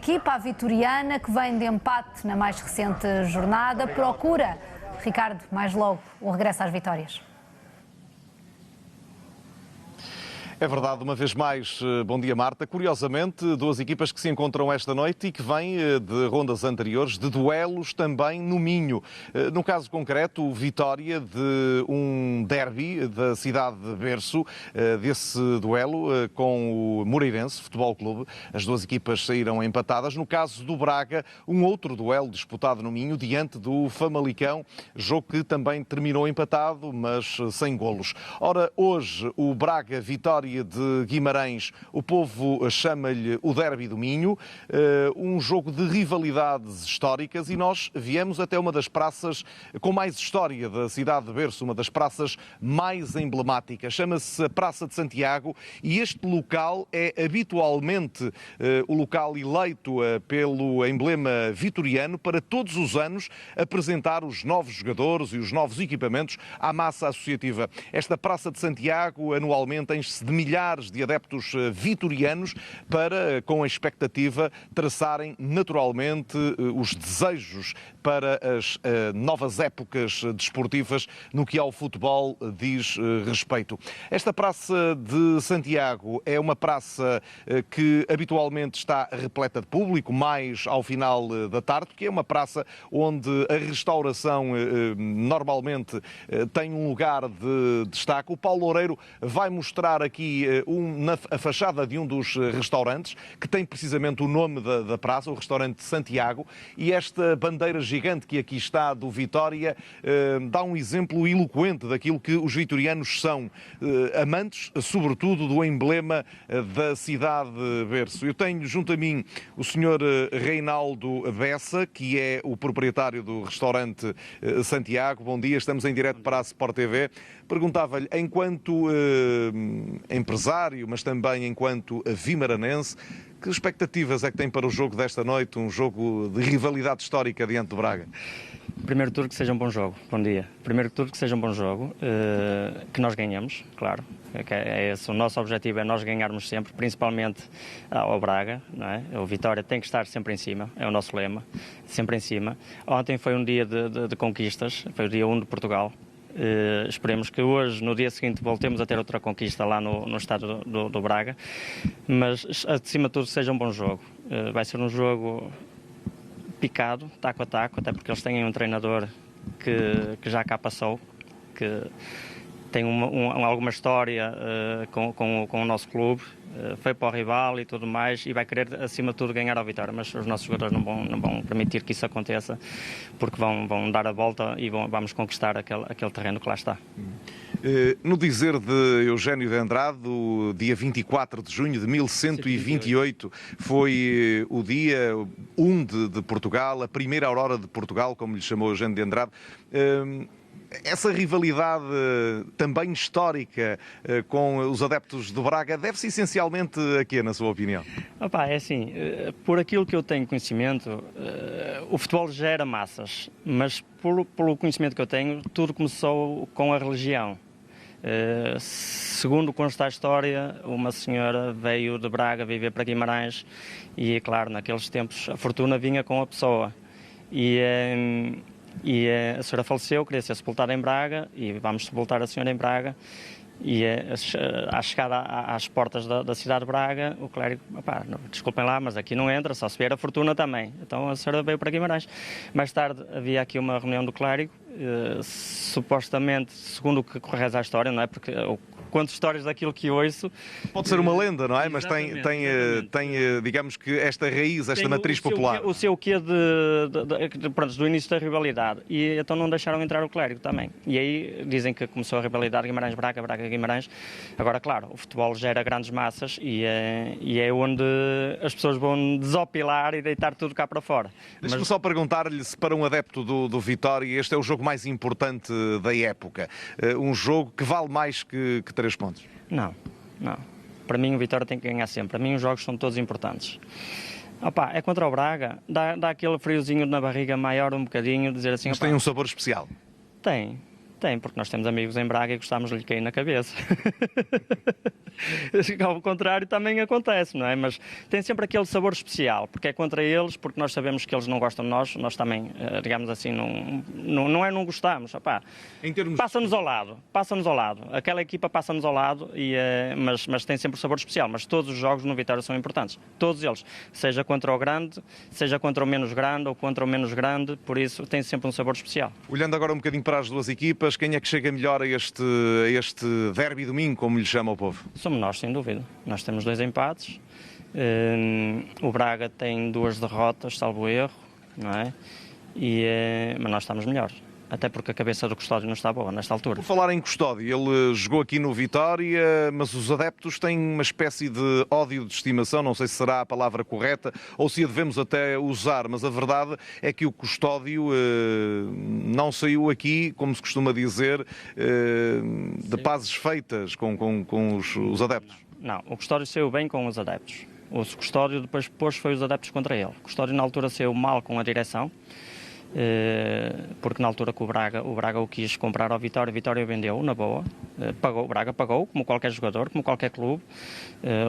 Equipa vitoriana, que vem de empate na mais recente jornada, procura, Ricardo, mais logo, o regresso às vitórias. É verdade, uma vez mais, bom dia Marta. Curiosamente, duas equipas que se encontram esta noite e que vêm de rondas anteriores, de duelos também no Minho. No caso concreto, o Vitória de um derby da cidade de Berço, desse duelo com o Moreirense Futebol Clube. As duas equipas saíram empatadas. No caso do Braga, um outro duelo disputado no Minho, diante do Famalicão, jogo que também terminou empatado, mas sem golos. Ora, hoje, o Braga-Vitória de Guimarães, o povo chama-lhe o Derby do Minho, um jogo de rivalidades históricas, e nós viemos até uma das praças com mais história da cidade de Berço, uma das praças mais emblemáticas. Chama-se a Praça de Santiago, e este local é habitualmente o local eleito pelo emblema vitoriano para todos os anos apresentar os novos jogadores e os novos equipamentos à massa associativa. Esta Praça de Santiago anualmente enche-se de milhares de adeptos vitorianos para, com a expectativa, traçarem naturalmente os desejos para as novas épocas desportivas no que ao futebol diz respeito. Esta Praça de Santiago é uma praça que habitualmente está repleta de público, mais ao final da tarde, porque é uma praça onde a restauração normalmente tem um lugar de destaque. O Paulo Loureiro vai mostrar aqui na fachada de um dos restaurantes, que tem precisamente o nome da praça, o restaurante Santiago, e esta bandeira gigante que aqui está do Vitória dá um exemplo eloquente daquilo que os vitorianos são, amantes, sobretudo, do emblema da cidade de Berço. Eu tenho junto a mim o senhor Reinaldo Bessa, que é o proprietário do restaurante Santiago. Bom dia, estamos em direto para a Sport TV. Perguntava-lhe, enquanto empresário, mas também enquanto vimaranense, que expectativas é que tem para o jogo desta noite, um jogo de rivalidade histórica diante do Braga? Primeiro de tudo, que seja um bom jogo. Bom dia. Primeiro de tudo, que seja um bom jogo, que nós ganhemos, claro. É esse. O nosso objetivo é nós ganharmos sempre, principalmente ao Braga, não é? O Vitória tem que estar sempre em cima, é o nosso lema, sempre em cima. Ontem foi um dia de conquistas, foi o dia 1 de Portugal. Esperemos que hoje, no dia seguinte, voltemos a ter outra conquista lá no estado do Braga, mas acima de tudo seja um bom jogo. Vai ser um jogo picado, taco a taco, até porque eles têm um treinador que já cá passou, que tem alguma história com o nosso clube, foi para o rival e tudo mais, e vai querer, acima de tudo, ganhar ao Vitória, mas os nossos jogadores não vão permitir que isso aconteça, porque vão dar a volta e vamos conquistar aquele terreno que lá está. No dizer de Eugênio de Andrade, o dia 24 de junho de 1128 foi o dia 1 de Portugal, a primeira aurora de Portugal, como lhe chamou Eugênio de Andrade. Essa rivalidade também histórica com os adeptos do Braga deve-se essencialmente a quê, na sua opinião? É assim, por aquilo que eu tenho conhecimento, o futebol gera massas, mas pelo conhecimento que eu tenho, tudo começou com a religião. Segundo consta a história, uma senhora veio de Braga viver para Guimarães e, claro, naqueles tempos a fortuna vinha com a pessoa. E a senhora faleceu, queria ser sepultada em Braga, e vamos sepultar a senhora em Braga. E à chegada às portas da cidade de Braga, o clérigo, desculpem lá, mas aqui não entra, só se vier a fortuna também. Então a senhora veio para Guimarães. Mais tarde havia aqui uma reunião do clérigo, supostamente, segundo o que reza a história, não é? Porque eu conto histórias daquilo que ouço. Pode ser uma lenda, não é? Mas tem, digamos que esta raiz, esta matriz popular. O seu quê do início da rivalidade. E então não deixaram entrar o clérigo também. E aí dizem que começou a rivalidade Guimarães-Braga, Braga-Guimarães. Agora, claro, o futebol gera grandes massas e é onde as pessoas vão desopilar e deitar tudo cá para fora. Deixa-me só perguntar-lhe se para um adepto do Vitória este é o jogo mais importante da época. Um jogo que vale mais que 3 pontos. Não. Para mim o Vitória tem que ganhar sempre. Para mim os jogos são todos importantes. É contra o Braga, dá aquele friozinho na barriga maior um bocadinho, dizer assim... Mas tem um sabor especial. Tem, Tem, porque nós temos amigos em Braga e gostamos de lhe cair na cabeça. Ao contrário também acontece, não é? Mas tem sempre aquele sabor especial, porque é contra eles, porque nós sabemos que eles não gostam de nós também, digamos assim, não gostamos. Passa-nos ao lado, aquela equipa passa-nos ao lado, mas tem sempre o sabor especial. Mas todos os jogos no Vitória são importantes, todos eles, seja contra o grande, seja contra o menos grande ou contra o menos grande, por isso tem sempre um sabor especial. Olhando agora um bocadinho para as duas equipas, quem é que chega melhor a este derby domingo, como lhe chama o povo? Somos nós, sem dúvida. Nós temos 2 empates. O Braga tem 2 derrotas, salvo erro, não é? Mas nós estamos melhores. Até porque a cabeça do Custódio não está boa nesta altura. Por falar em Custódio, ele jogou aqui no Vitória, mas os adeptos têm uma espécie de ódio de estimação, não sei se será a palavra correta ou se a devemos até usar, mas a verdade é que o Custódio não saiu aqui, como se costuma dizer, de pazes feitas com os adeptos. Não, o Custódio saiu bem com os adeptos. O Custódio depois foi os adeptos contra ele. O Custódio na altura saiu mal com a direção, porque na altura que o Braga o quis comprar ao Vitória, a Vitória vendeu na boa, o Braga pagou, como qualquer jogador, como qualquer clube,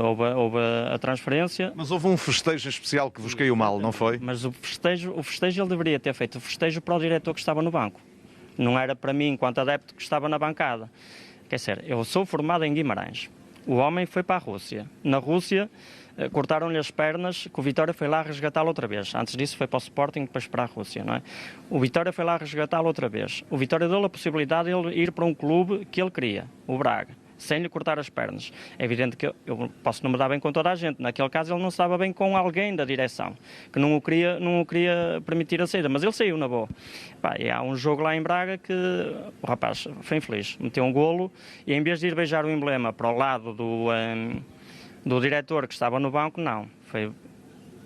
houve a transferência. Mas houve um festejo especial que vos caiu mal, não foi? Mas o festejo ele deveria ter feito o festejo para o diretor que estava no banco, não era para mim enquanto adepto que estava na bancada. Quer dizer, eu sou formado em Guimarães, o homem foi para a Rússia, na Rússia cortaram-lhe as pernas, que o Vitória foi lá resgatá-lo outra vez. Antes disso foi para o Sporting, depois para a Rússia, não é? O Vitória foi lá resgatá-lo outra vez. O Vitória deu-lhe a possibilidade de ele ir para um clube que ele queria, o Braga, sem lhe cortar as pernas. É evidente que eu posso não me dar bem com toda a gente. Naquele caso ele não se dava bem com alguém da direção, que não o queria permitir a saída, mas ele saiu na boa. E há um jogo lá em Braga que o rapaz foi infeliz, meteu um golo e em vez de ir beijar o emblema para o lado do diretor que estava no banco, não. Foi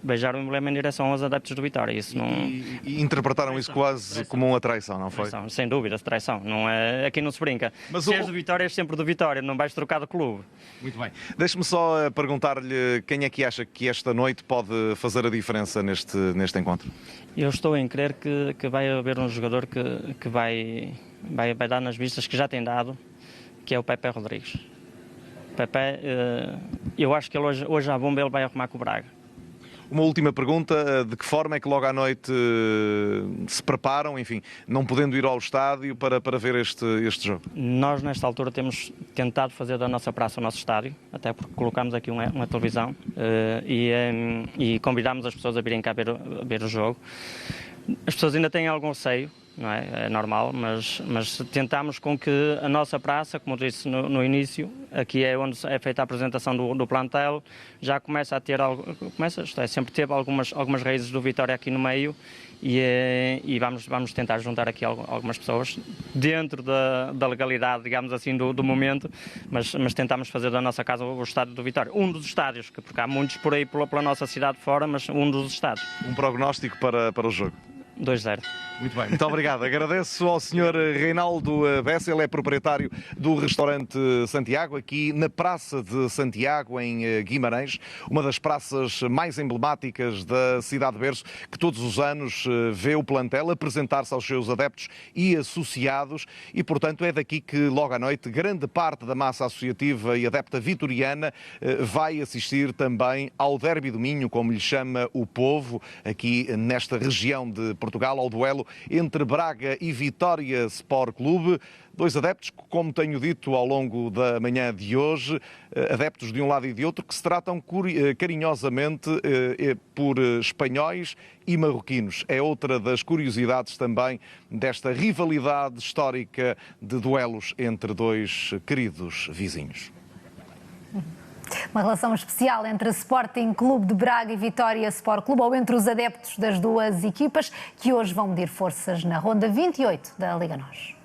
beijar o emblema em direção aos adeptos do Vitória. Isso não... E interpretaram isso quase como uma traição, não foi? Traição, sem dúvida, traição. Não é... Aqui não se brinca. Mas se és do Vitória, és sempre do Vitória, não vais trocar de clube. Muito bem. Deixe-me só perguntar-lhe quem é que acha que esta noite pode fazer a diferença neste encontro? Eu estou em crer que vai haver um jogador que vai dar nas vistas, que já tem dado, que é o Pepe Rodrigues. Pepe, eu acho que ele hoje à bomba ele vai arrumar com o Braga. Uma última pergunta, de que forma é que logo à noite se preparam, enfim, não podendo ir ao estádio para ver este jogo? Nós nesta altura temos tentado fazer da nossa praça o nosso estádio, até porque colocámos aqui uma televisão e convidámos as pessoas a virem cá ver o jogo. As pessoas ainda têm algum receio, não é? É normal, mas tentámos com que a nossa praça, como disse no início, aqui é onde é feita a apresentação do plantel, já começa a ter sempre teve algumas raízes do Vitória aqui no meio e vamos tentar juntar aqui algumas pessoas dentro da legalidade, digamos assim, do momento, mas tentamos fazer da nossa casa o estádio do Vitória, um dos estádios, porque há muitos por aí pela nossa cidade fora, mas um dos estádios. Um prognóstico para o jogo? 2-0. Muito bem, muito obrigado. Agradeço ao Sr. Reinaldo Bessa, ele é proprietário do restaurante Santiago, aqui na Praça de Santiago, em Guimarães, uma das praças mais emblemáticas da cidade de Berço, que todos os anos vê o plantel apresentar-se aos seus adeptos e associados e, portanto, é daqui que logo à noite grande parte da massa associativa e adepta vitoriana vai assistir também ao Derby do Minho, como lhe chama o povo, aqui nesta região de Portugal, ao duelo entre Braga e Vitória Sport Clube. Dois adeptos, como tenho dito ao longo da manhã de hoje, adeptos de um lado e de outro, que se tratam carinhosamente por espanhóis e marroquinos. É outra das curiosidades também desta rivalidade histórica de duelos entre dois queridos vizinhos. Uma relação especial entre Sporting Clube de Braga e Vitória Sport Clube, ou entre os adeptos das duas equipas, que hoje vão medir forças na ronda 28 da Liga NOS.